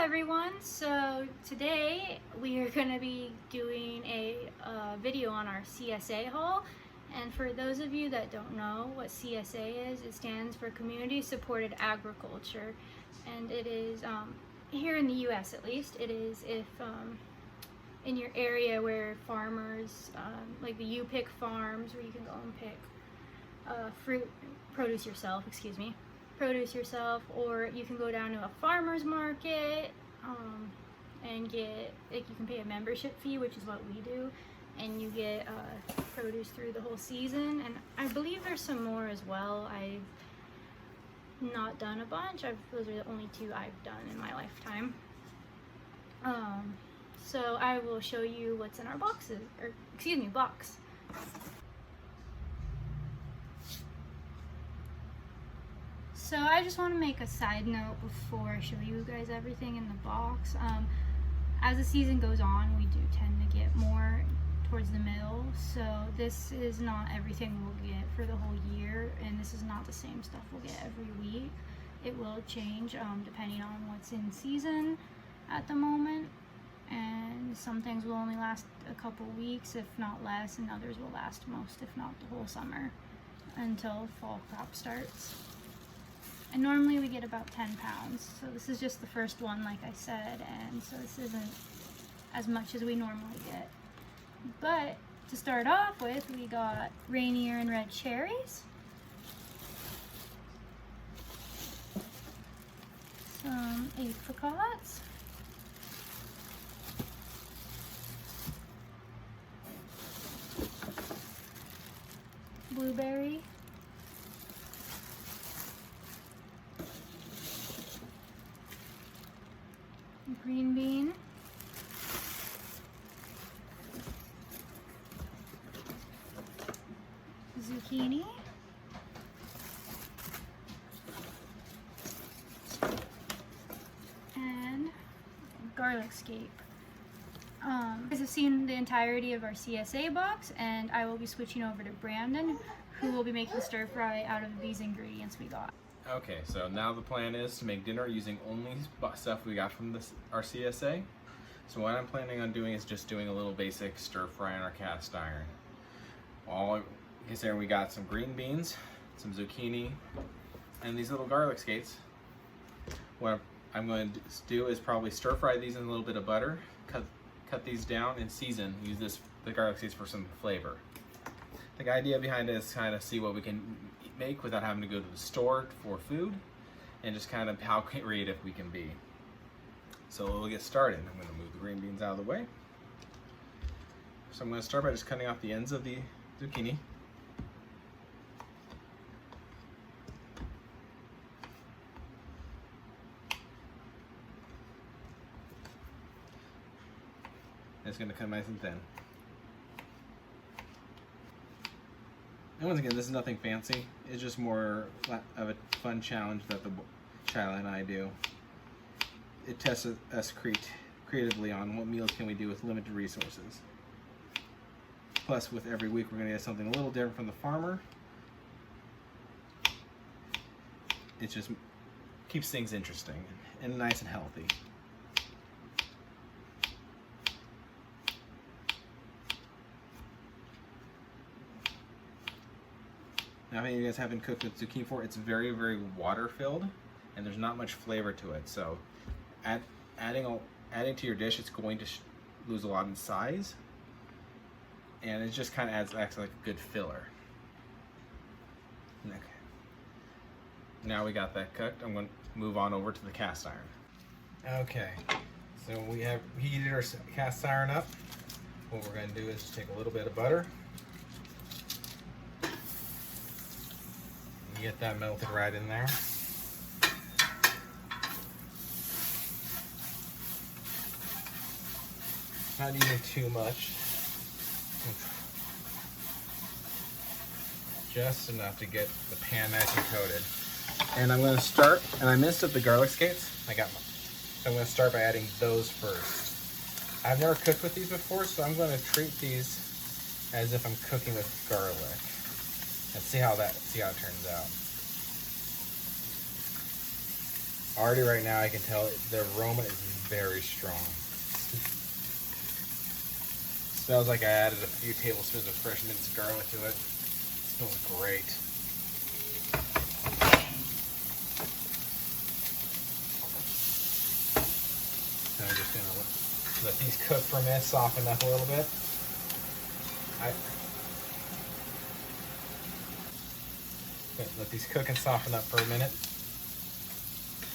everyone. So today we are going to be doing a video on our CSA haul. And for those of you that don't know what CSA is, it stands for Community Supported Agriculture. And it is, here in the US at least, it is if in your area where farmers, like the U-Pick farms where you can go and pick produce yourself, or you can go down to a farmer's market and get, like, you can pay a membership fee, which is what we do, and you get produce through the whole season. And I believe there's some more as well. I've not done a bunch. Those are the only two I've done in my lifetime. So I will show you what's in our boxes, or excuse me, box. So I just want to make a side note before I show you guys everything in the box. As the season goes on, we do tend to get more towards the middle, so this is not everything we'll get for the whole year, and this is not the same stuff we'll get every week. It will change depending on what's in season at the moment, and some things will only last a couple weeks, if not less, and others will last most, if not the whole summer, until fall crop starts. And normally we get about 10 pounds. So this is just the first one, like I said, and so this isn't as much as we normally get. But to start off with, we got Rainier and red cherries, some apricots, blueberry, green bean, zucchini, and garlic scape. You guys have seen the entirety of our CSA box, and I will be switching over to Brandon, who will be making stir fry out of these ingredients we got. Okay, so now the plan is to make dinner using only stuff we got from our CSA. So what I'm planning on doing is just doing a little basic stir fry on our cast iron. Like I said, we got some green beans, some zucchini, and these little garlic skates. What I'm going to do is probably stir fry these in a little bit of butter, cut these down, and season. Use the garlic skates for some flavor. The idea behind it is kind of see what we can make without having to go to the store for food, and just kind of how creative we can be. So we'll get started. I'm going to move the green beans out of the way. So I'm going to start by just cutting off the ends of the zucchini. And it's going to cut nice and thin. And once again, this is nothing fancy. It's just more of a fun challenge that the child and I do. It tests us creatively on what meals can we do with limited resources. Plus, with every week, we're going to get something a little different from the farmer. It just keeps things interesting and nice and healthy. Now, if you guys haven't cooked with zucchini before, it's very, very water-filled, and there's not much flavor to it. So, adding to your dish, it's going to lose a lot in size, and it just kind of acts like a good filler. Okay. Now we got that cooked. I'm going to move on over to the cast iron. Okay, so we have heated our cast iron up. What we're going to do is just take a little bit of butter. Get that melted right in there. Not using too much. Just enough to get the pan nice and coated. And I'm going to start, and I missed up the garlic skates. So I'm going to start by adding those first. I've never cooked with these before, so I'm going to treat these as if I'm cooking with garlic. And see how it turns out. Already right now I can tell the aroma is very strong. Smells like I added a few tablespoons of fresh minced garlic to it. Smells great. So I'm just gonna let these cook for a minute, soften up a little bit. Let these cook and soften up for a minute.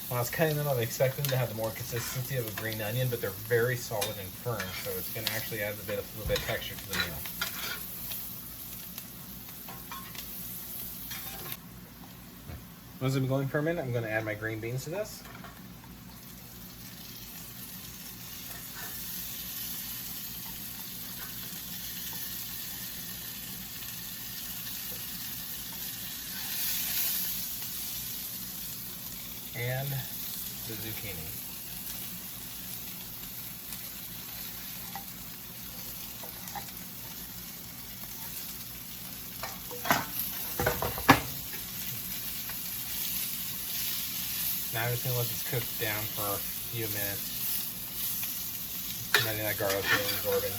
When I was cutting them, I expected them to have the more consistency of a green onion, but they're very solid and firm, so it's going to actually add a little bit of texture to the meal. Once it's been going for a minute, I'm going to add my green beans to this. And the zucchini. Now I'm just going to let this cook down for a few minutes, letting that garlic really absorb and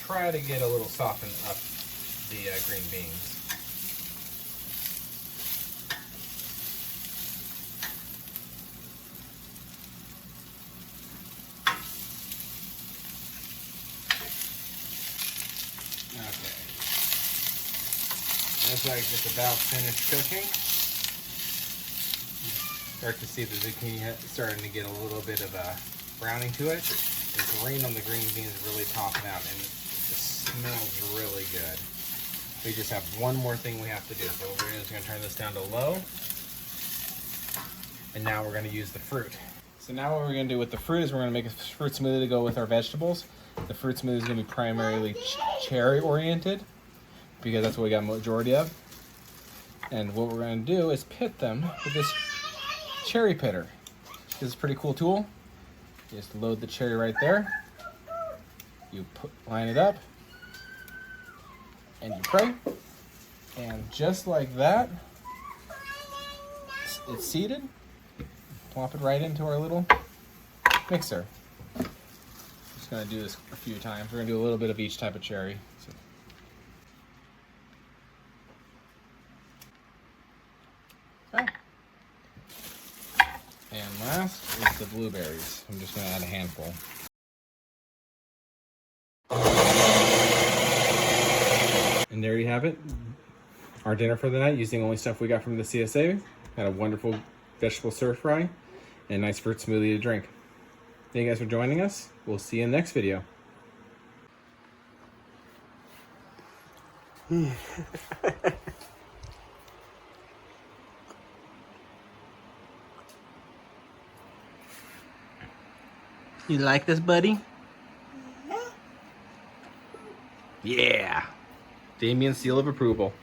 try to get a little softened up the green beans. Okay. Looks like it's about finished cooking. Start to see the zucchini starting to get a little bit of a browning to it. The green on the green beans is really popping out and it smells really good. We just have one more thing we have to do. So we're just gonna turn this down to low. And now we're gonna use the fruit. So now what we're gonna do with the fruit is we're gonna make a fruit smoothie to go with our vegetables. The fruit smoothie is gonna be primarily cherry oriented because that's what we got majority of. And what we're gonna do is pit them with this cherry pitter. This is a pretty cool tool. You just load the cherry right there. You line it up, and you pray. And just like that, it's seated. Plop it right into our little mixer. Just gonna do this a few times. We're gonna do a little bit of each type of cherry. Okay. And last is the blueberries. I'm just going to add a handful. And there you have it. Our dinner for the night using only stuff we got from the CSA. Had a wonderful vegetable stir fry and a nice fruit smoothie to drink. Thank you guys for joining us. We'll see you in the next video. You like this, buddy? Yeah. Damien's seal of approval.